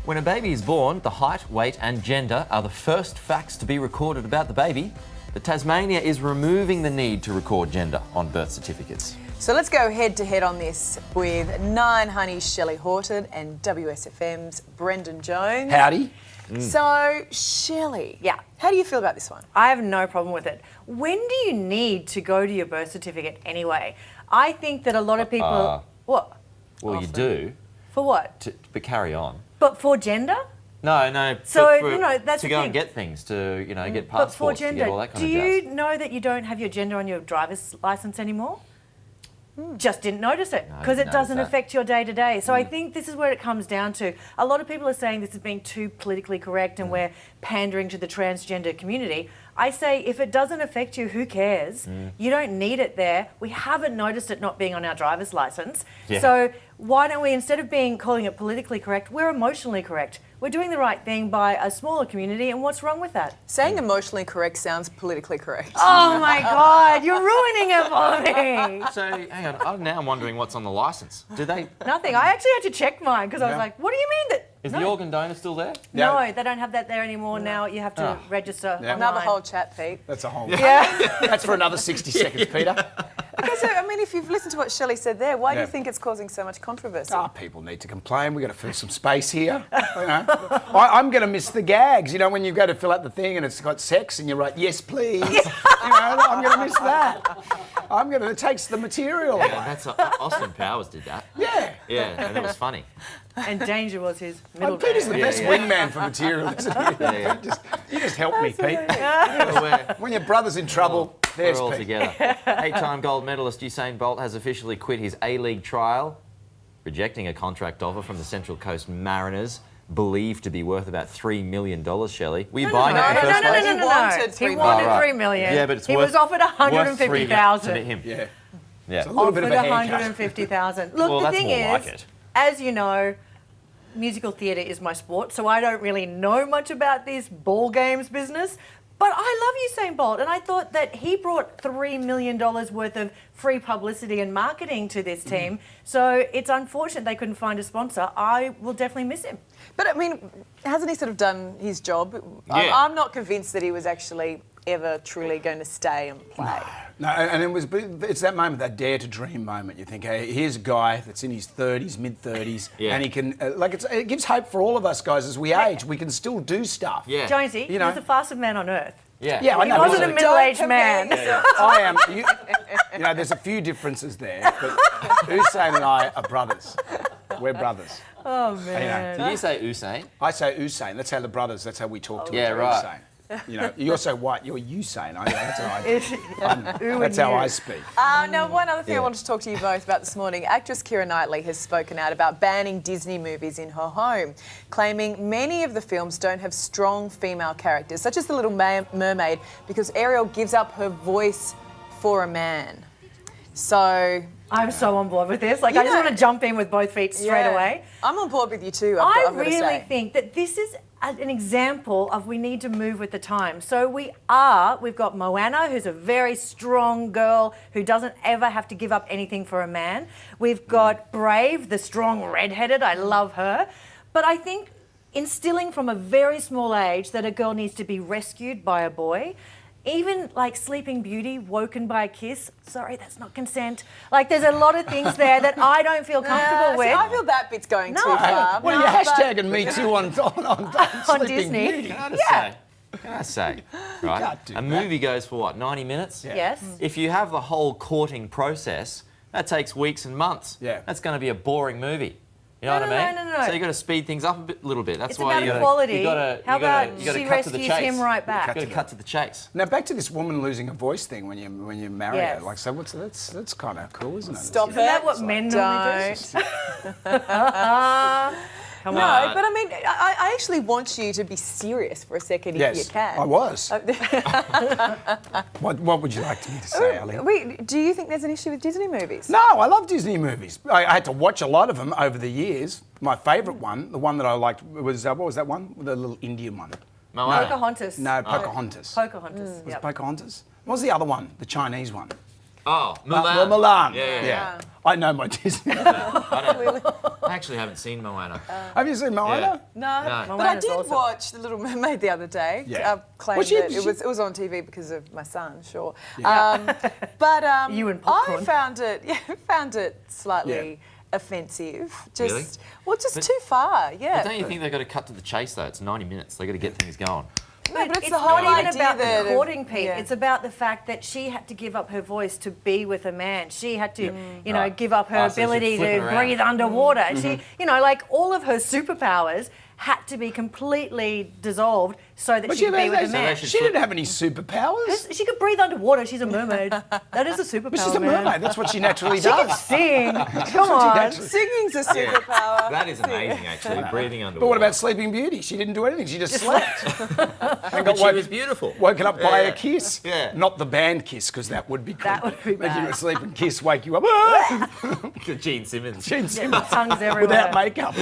When a baby is born, the height, weight and gender are the first facts to be recorded about the baby. But Tasmania is removing the need to record gender on birth certificates. So let's go head to head on this with Nine Honey's Shelley Horton and WSFM's Brendan Jones. Howdy. So, Shelley, Yeah. how do you feel about this one? I have no problem with it. When do you need to go to your birth certificate anyway? I think that a lot of people... What? Well, you do, For what? but carry on. But for gender? No. So, for, you know, that's to the go thing. and get things, to get But for passports, to gender, get all that kind do of you jazz. know that you don't have your gender on your driver's license anymore? Just didn't notice it No, I because didn't it doesn't notice that. affect your day to day. So I think this is where it comes down to. A lot of people are saying this is being too politically correct and we're pandering to the transgender community. I say if it doesn't affect you, who cares? You don't need it there. We haven't noticed it not being on our driver's license. Yeah. So why don't we, instead of calling it politically correct, we're emotionally correct. We're doing the right thing by a smaller community, and what's wrong with that? Saying emotionally correct sounds politically correct. Oh my God, you're ruining it for me. So, hang on, now I'm wondering what's on the licence. Do they... Nothing. I actually had to check mine because I was like, what do you mean that? Is the organ donor still there? No, they don't have that there anymore. Now you have to register online. Another whole chat, Pete. That's a whole... Yeah. That's for another 60 seconds, Peter. Okay, so, I mean, if you've listened to what Shelley said there, why do you think it's causing so much controversy? People need to complain. We've got to fill some space here. You know, I'm going to miss the gags. You know, when you go to fill out the thing and it's got sex and you write, yes, please. You know, I'm going to miss that. It takes the material away. Yeah, that's Austin Powers did that. Yeah. Yeah, and it was funny. And Danger was his middle Peter's the name. best wingman for material, isn't he? Yeah. You just help me, Pete. We're When your brother's in trouble, there's all Pete. together. Eight-time gold medalist Usain Bolt has officially quit his A-League trial, rejecting a contract offer from the Central Coast Mariners, believed to be worth about $3 million, Shelley. Were you buying it in the first place? He wanted He $3 wanted million. $3 million. Yeah, but it's he worth- was offered Worth $150,000. to him. Yeah. Yeah. It's a little bit of a haircut. $150,000. Look, Well, the that's thing more is, like it. as you know, musical theatre is my sport, so I don't really know much about this ball games business. But I love Usain Bolt, and I thought that he brought $3 million worth of free publicity and marketing to this team. So it's unfortunate they couldn't find a sponsor. I will definitely miss him. But, I mean, hasn't he sort of done his job? Yeah. I'm not convinced that he was actually ever truly going to stay and play. No, and it's that moment, that dare to dream moment. You think, hey, here's a guy that's in his 30s, mid-30s, Yeah. and he can, it gives hope for all of us guys as we age. We can still do stuff. Yeah. Jonesy, You know. he was the fastest man on earth. Yeah. Yeah, I He know. wasn't a but- middle-aged Don't man. compare yourself. I am. You know, there's a few differences there, but Usain and I are brothers. We're brothers. Oh, man. Did you say Usain? I say Usain. That's how the brothers. That's how we talk to each Yeah, other. right. Usain. You know, you're so white. You're Usain. That's how I. Ooh, That's and how you. I speak. Now, one other thing I wanted to talk to you both about this morning. Actress Keira Knightley has spoken out about banning Disney movies in her home, claiming many of the films don't have strong female characters, such as The Little Mermaid, because Ariel gives up her voice for a man. So... I'm so on board with this. Like, I just want to jump in with both feet straight away. I'm on board with you too, I I've got to really say. think that this is an example of we need to move with the times. So we've got Moana, who's a very strong girl who doesn't ever have to give up anything for a man. We've got Brave, the strong redheaded, I love her. But I think instilling from a very small age that a girl needs to be rescued by a boy, even like Sleeping Beauty, woken by a kiss. Sorry, that's not consent. Like, there's a lot of things there that I don't feel comfortable with. See, I feel that bit's going too No. far. What are you hashtagging me too on Sleeping Disney? Beauty? Can I say, right? can't do A that. movie goes for what, 90 minutes? Yeah. Yes. If you have the whole courting process, that takes weeks and months. Yeah. That's going to be a boring movie. You know No, what I mean? no. So you got to speed things up a little bit. That's It's why about you got equality. You got How about to she cut to the rescues chase. him right back? You got to cut to the chase. Now back to this woman losing a voice thing when you marry Yes. her. Like, so that's kind of cool, isn't it? Stop Isn't that it. what men normally Don't. do? Come No, on. but I mean, I actually want you to be serious for a second if you can. I was. What would you like me to say, Ali? Wait, do you think there's an issue with Disney movies? No, I love Disney movies. I had to watch a lot of them over the years. My favourite one, the one that I liked, was what was that one? The little Indian one. Moana. Pocahontas. No, Pocahontas. Pocahontas. Was it Yep. Pocahontas? What was the other one? The Chinese one. Oh, Mulan. Well, Milan. Yeah. I know my Disney. I actually haven't seen Moana. Have you seen Moana? No, No. but I Moana's did awesome. watch The Little Mermaid the other day. Yeah. Claimed Well, she- that she- it was on TV because of my son, sure. Yeah. But You and I popcorn. found it slightly offensive. Just Really? well, just But- too far. Yeah. But don't you think they've got to cut to the chase though? It's 90 minutes. They've got to get things going. No, but it's the not whole even idea about that the courting, Pete. yeah. It's about the fact that she had to give up her voice to be with a man. She had to, give up her Oh, so she ability flip to it around. breathe underwater. She, like all of her superpowers had to be completely dissolved so that she could be with a man. should She didn't have any superpowers. She could breathe underwater. She's a mermaid. That is a superpower. But she's a man. mermaid. That's what she naturally She can does. sing. Come on. Singing's a superpower. That is amazing, actually. Breathing underwater. But what about Sleeping Beauty? She didn't do anything. She just slept. And But she was beautiful. Woken up by Yeah. a kiss. Yeah. Not the band Kiss, because that would be cool. That would be Make you bad. asleep and Kiss, wake you up. Gene Simmons. Gene Simmons. Tongues everywhere. Without makeup.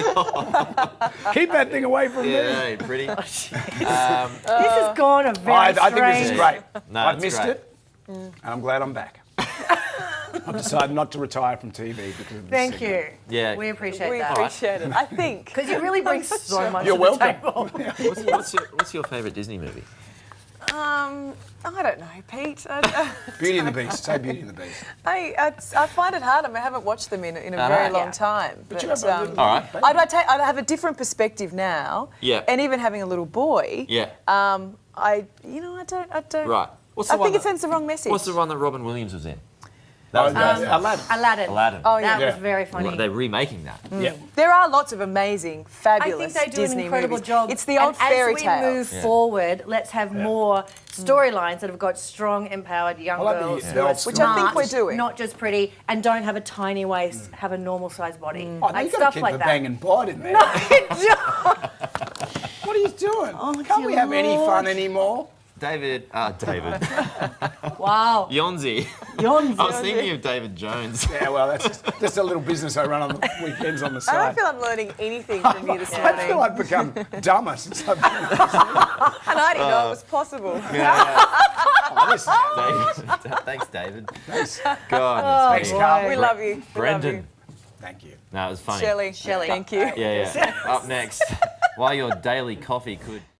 Keep that thing away from me. Yeah, pretty. This has gone a very I think this is strange- great. No, I've it's missed great. it, and I'm glad I'm back. I've decided not to retire from TV because of this. Thank segment. you. Yeah. We appreciate We that. appreciate it. I think. Because you really bring so much You're to welcome. the table. What's your favourite Disney movie? I don't know, Pete. Beauty and the Beast. Say Beauty and the Beast. I find it hard. I haven't watched them in a very long Yeah. time. But, you have a little- All right. I'd have a different perspective now. Yeah. And even having a little boy. Yeah. I don't. Right. What's I the one think it that- sends the wrong message. What's the one that Robin Williams was in? Oh, was yeah, nice. Aladdin. Aladdin. Aladdin. Oh, yeah. That was Yeah. very funny. They're remaking that. Yeah. There are lots of amazing, I fabulous think they do Disney an incredible movies. job. It's the old and fairy as we tale. move forward, let's have more storylines that have got strong, empowered young I like the- girls the who are old Which I think smart, we're doing. not just pretty, and don't have a tiny waist, have a normal sized body. Oh, now Like you've got stuff to keep like the that. bang and bite in there. What are you doing? Can't we dear have any Lord. fun anymore? David. Wow. Yonzi. Yonzi. I was thinking of David Jones. Yeah, well, that's just a little business I run on the weekends on the I side. don't feel I'm learning anything from you this I morning. feel I've become dumber since I've been And I didn't know it was possible. David. Thanks, David. God, Thanks, boy. Carl. We love you. We Brendan. love Thank you. you. No, it was funny. Shelley. Shelley. Thank you. Yeah. Up next, while your daily coffee could.